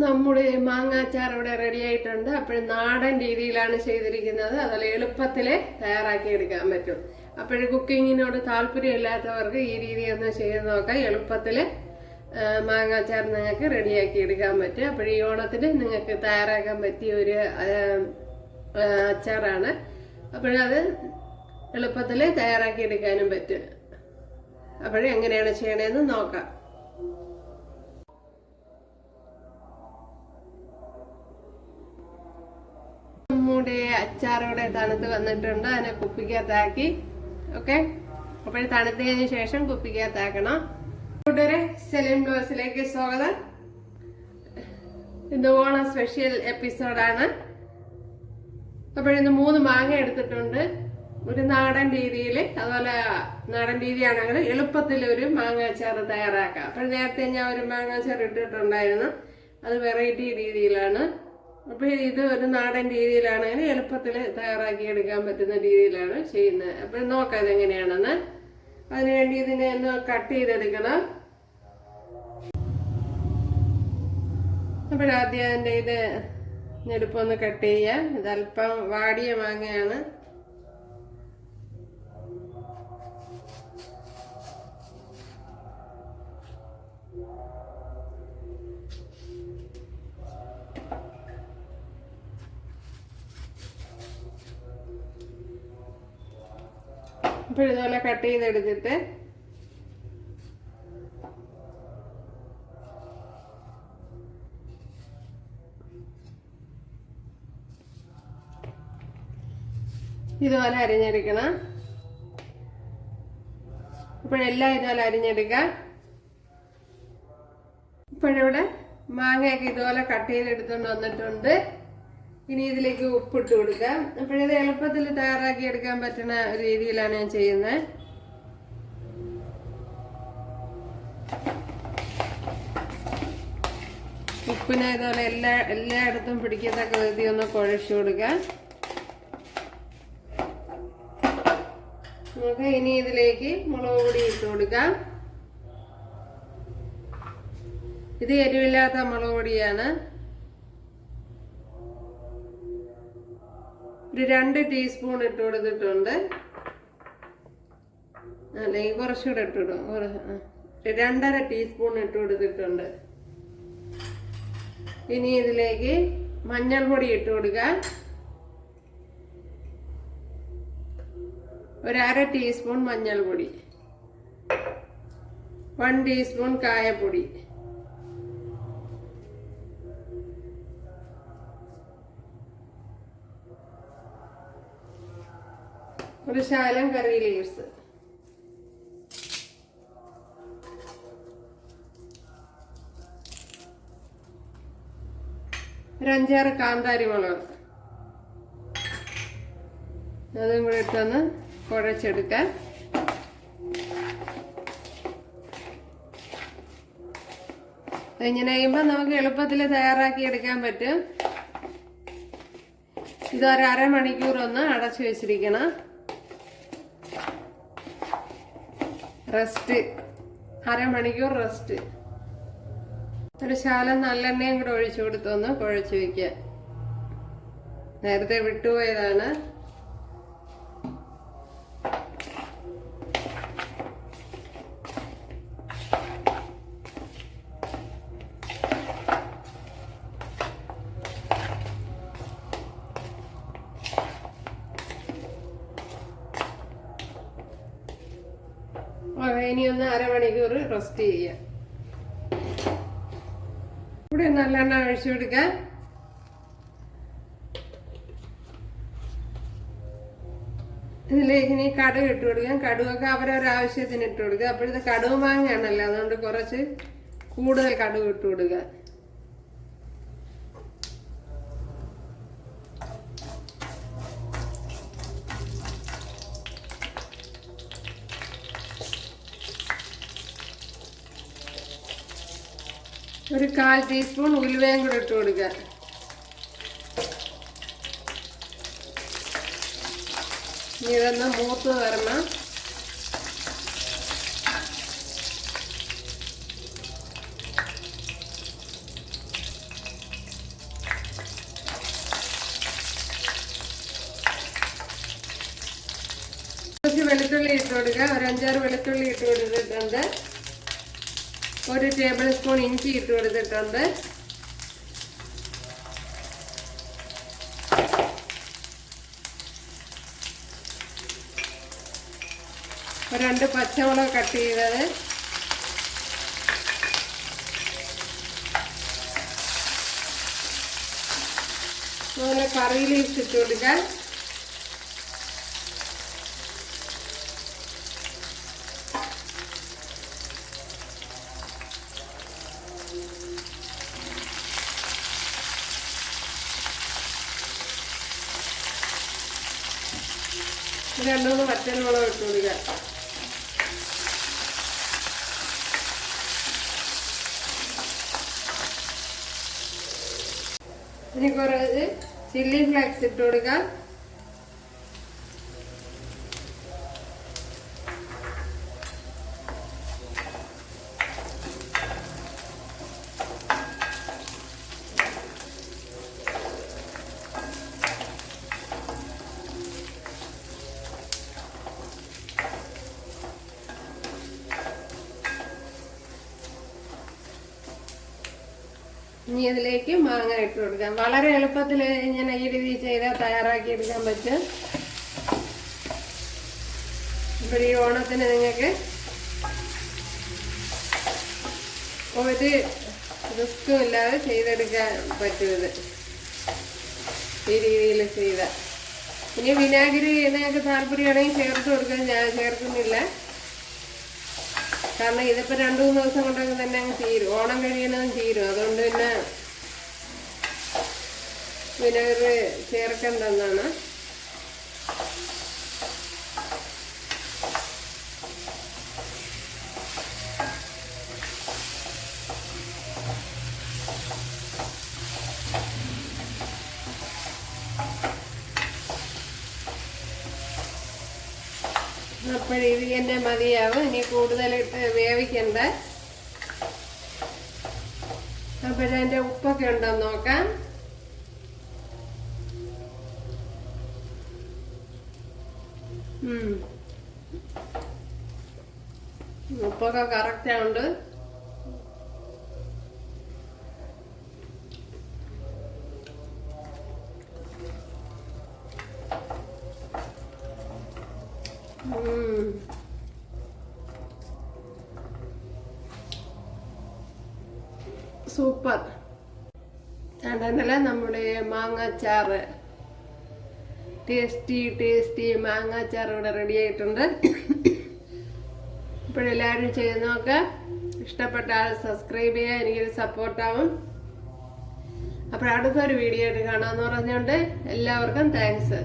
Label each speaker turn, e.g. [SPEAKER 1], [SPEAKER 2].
[SPEAKER 1] നമ്മുടെ മാങ്ങാച്ചാർ ഇവിടെ റെഡി ആയിട്ടുണ്ട്. അപ്പോഴും നാടൻ രീതിയിലാണ് ചെയ്തിരിക്കുന്നത്. അതുപോലെ എളുപ്പത്തിൽ തയ്യാറാക്കി എടുക്കാൻ പറ്റും. അപ്പോഴും കുക്കിങ്ങിനോട് താല്പര്യമില്ലാത്തവർക്ക് ഈ രീതി ഒന്ന് ചെയ്ത് നോക്കാം. എളുപ്പത്തിൽ മാങ്ങാച്ചാർ നിങ്ങൾക്ക് റെഡിയാക്കി എടുക്കാൻ പറ്റും. അപ്പോൾ ഈ ഓണത്തിന് നിങ്ങൾക്ക് തയ്യാറാക്കാൻ പറ്റിയ ഒരു അച്ചാറാണ്. അപ്പോഴത് എളുപ്പത്തിൽ തയ്യാറാക്കി എടുക്കാനും പറ്റും. അപ്പോഴും എങ്ങനെയാണ് ചെയ്യണമെന്ന് നോക്കാം. നമ്മുടെ അച്ചാറോടെ തണുത്ത് വന്നിട്ടുണ്ട്. അതിനെ കുപ്പിക്കകത്താക്കി. ഓക്കെ, അപ്പോൾ തണുത്തതിന് ശേഷം കുപ്പിക്കകത്താക്കണം. കൂട്ടുകാരെ, സെലിം ബ്ലോഗ്സിലേക്ക് സ്വാഗതം. ഇന്ന് ഓണം സ്പെഷ്യൽ എപ്പിസോഡാണ്. അപ്പോഴിന്ന് 3 മാങ്ങ എടുത്തിട്ടുണ്ട്. ഒരു നാടൻ രീതിയിൽ, അതുപോലെ നാടൻ രീതിയാണെങ്കിൽ എളുപ്പത്തിൽ ഒരു മാങ്ങ അച്ചാർ തയ്യാറാക്കാം. അപ്പോൾ നേരത്തെ ഞാൻ ഒരു മാങ്ങ അച്ചാർ ഇട്ടിട്ടുണ്ടായിരുന്നു. അത് വെറൈറ്റി രീതിയിലാണ്. അപ്പോൾ ഇത് ഒരു നാടൻ രീതിയിലാണെങ്കിൽ എളുപ്പത്തിൽ തയ്യാറാക്കി എടുക്കാൻ പറ്റുന്ന രീതിയിലാണ് ചെയ്യുന്നത്. അപ്പോൾ നോക്കാം ഇതെങ്ങനെയാണെന്ന്. അതിനുവേണ്ടി ഇതിനെ ഒന്ന് കട്ട് ചെയ്തെടുക്കണം. അപ്പോഴാദ്യം അതിൻ്റെ ഇത് ഞെടുപ്പൊന്ന് കട്ട് ചെയ്യാം. ഇതല്പം വാടിയ മാങ്ങയാണ്. അപ്പോൾ ഇതുപോലെ കട്ട് ചെയ്തെടുത്തിട്ട് ഇതുപോലെ അരിഞ്ഞെടുക്കണം. ഇപ്പോഴെല്ലാം ഇതുപോലെ അരിഞ്ഞെടുക്കാം. ഇപ്പോഴിവിടെ മാങ്ങയൊക്കെ ഇതുപോലെ കട്ട് ചെയ്തെടുത്തുകൊണ്ട് വന്നിട്ടുണ്ട്. ഇനി ഇതിലേക്ക് ഉപ്പിട്ട് കൊടുക്കാം. അപ്പോഴത് എളുപ്പത്തിൽ തയ്യാറാക്കി എടുക്കാൻ പറ്റുന്ന രീതിയിലാണ് ഞാൻ ചെയ്യുന്നത്. ഉപ്പിനെ ഇതുപോലെ എല്ലായിടത്തും പിടിക്കത്തക്ക വിധത്തിൽ ഒന്ന് കുഴച്ചു കൊടുക്കാം. നമുക്ക് ഇനി ഇതിലേക്ക് മുളക് പൊടി ഇട്ട് കൊടുക്കാം. ഇത് എരിവില്ലാത്ത മുളക് പൊടിയാണ്. ഒരു 2 ടീസ്പൂൺ ഇട്ട് കൊടുത്തിട്ടുണ്ട്. അല്ലെങ്കിൽ കുറച്ചുകൂടെ ഇട്ടിടും. 2.5 ടീസ്പൂൺ ഇട്ട് കൊടുത്തിട്ടുണ്ട്. ഇനി ഇതിലേക്ക് മഞ്ഞൾപ്പൊടി ഇട്ട് കൊടുക്കാം. ഒരു 1/2 ടീസ്പൂൺ മഞ്ഞൾപ്പൊടി, 1 ടീസ്പൂൺ കായപ്പൊടി, ഒരു ശകലം കറി ലീവ്സ്, ഒരു 5-6 കാന്താരി മുളക്, അതും കൂടെ ഇട്ടൊന്ന് കുഴച്ചെടുക്കാം. ഇങ്ങനെ ചെയ്യുമ്പോൾ നമുക്ക് എളുപ്പത്തിൽ തയ്യാറാക്കി എടുക്കാൻ പറ്റും. ഇതൊരു 1/2 മണിക്കൂർ ഒന്ന് അടച്ചു വെച്ചിരിക്കണം. റെസ്റ്റ്, 1/2 മണിക്കൂർ റെസ്റ്റ്. ഒരു ശകലം നല്ലെണ്ണയും കൂടെ ഒഴിച്ചു കൊടുത്തൊന്ന് കുഴച്ച് വയ്ക്കുക. നേരത്തെ വിട്ടുപോയതാണ്. ഇനി ഒന്ന് 1/2 മണിക്കൂർ റെസ്റ്റ് ചെയ്യാം. ഇവിടെ നല്ലെണ്ണ ഒഴിച്ചു കൊടുക്കാം. ഇതിലേക്ക് ഇനി കടുക് ഇട്ട് കൊടുക്കാം. കടുകൊക്കെ അവരവരാവശ്യത്തിന് ഇട്ട് കൊടുക്കുക. അപ്പോഴത്തെ കടുക് മാങ്ങയാണല്ലോ, അതുകൊണ്ട് കുറച്ച് കൂടുതൽ കടുക് ഇട്ട് കൊടുക്കുക. ഒരു 1/4 ടീസ്പൂൺ ഉലുവയും കൂടെ ഇട്ട് കൊടുക്കുക. ഇതൊന്ന് മൂത്ത് വരണം. വെളുത്തുള്ളി ഇട്ട് കൊടുക്കുക. ഒരു 5-6 വെളുത്തുള്ളി ഇട്ട് കൊടുത്തിട്ടുണ്ട്. 1 ടേബിൾ സ്പൂൺ ഇഞ്ചി ഇട്ട് കൊടുത്തിട്ടുണ്ട്. ഒരു 2 പച്ചമുളക് കട്ട് ചെയ്തത്. അതുപോലെ കറി ലീവ്സ് ഇട്ട് കൊടുക്കാൻ. രണ്ട് 3 വറ്റൽമുളക് ഇട്ട് കൊടുക്കുക. ഇനി കുറച്ച് ചില്ലി ഫ്ലേക്സ് ഇട്ട് കൊടുക്കാം. ഇനി ഇതിലേക്ക് മാങ്ങ ഇട്ട് കൊടുക്കാം. വളരെ എളുപ്പത്തിൽ ഇങ്ങനെ ഈ രീതി ചെയ്താൽ തയ്യാറാക്കി എടുക്കാൻ പറ്റും. ഇപ്പോൾ ഈ ഓണത്തിന് നിങ്ങൾക്ക് ഒരു റിസ്ക്കും ഇല്ലാതെ ചെയ്തെടുക്കാൻ പറ്റും ഇത് ഈ രീതിയിൽ ചെയ്താൽ. ഇനി വിനാഗിരി നിങ്ങൾക്ക് താല്പര്യമാണെങ്കിൽ ചേർത്ത് കൊടുക്കാൻ. ഞാൻ ചേർക്കുന്നില്ല, കാരണം ഇതിപ്പോൾ 2-3 ദിവസം കൊണ്ടൊക്കെ തന്നെ അങ്ങ് തീരും. ഓണം കഴിയണതും തീരും. അതുകൊണ്ട് പിന്നെ വിനാഗിരി ചേർക്കേണ്ടെന്നാണ്. അപ്പോഴിത് തന്നെ മതിയാവും. ഇനി കൂടുതലിട്ട് വേവിക്കണ്ട. അപ്പോഴതിൻ്റെ ഉപ്പൊക്കെ ഉണ്ടോന്ന് നോക്കാം. ഉപ്പൊക്കെ കറക്റ്റാണ്. സൂപ്പർ. അതല്ല നമ്മുടെ മാങ്ങാച്ചാറ്, ടേസ്റ്റി മാങ്ങാച്ചാറ് ഇവിടെ റെഡി ആയിട്ടുണ്ട്. ഇപ്പോഴെല്ലാവരും ചെയ്ത് നോക്കുക. ഇഷ്ടപ്പെട്ടാൽ സബ്സ്ക്രൈബ് ചെയ്യുക, എനിക്കൊരു സപ്പോർട്ടാവും. അപ്പോൾ അടുത്തൊരു വീഡിയോ ആയിട്ട് കാണാമെന്ന് പറഞ്ഞുകൊണ്ട് എല്ലാവർക്കും താങ്ക്സ്.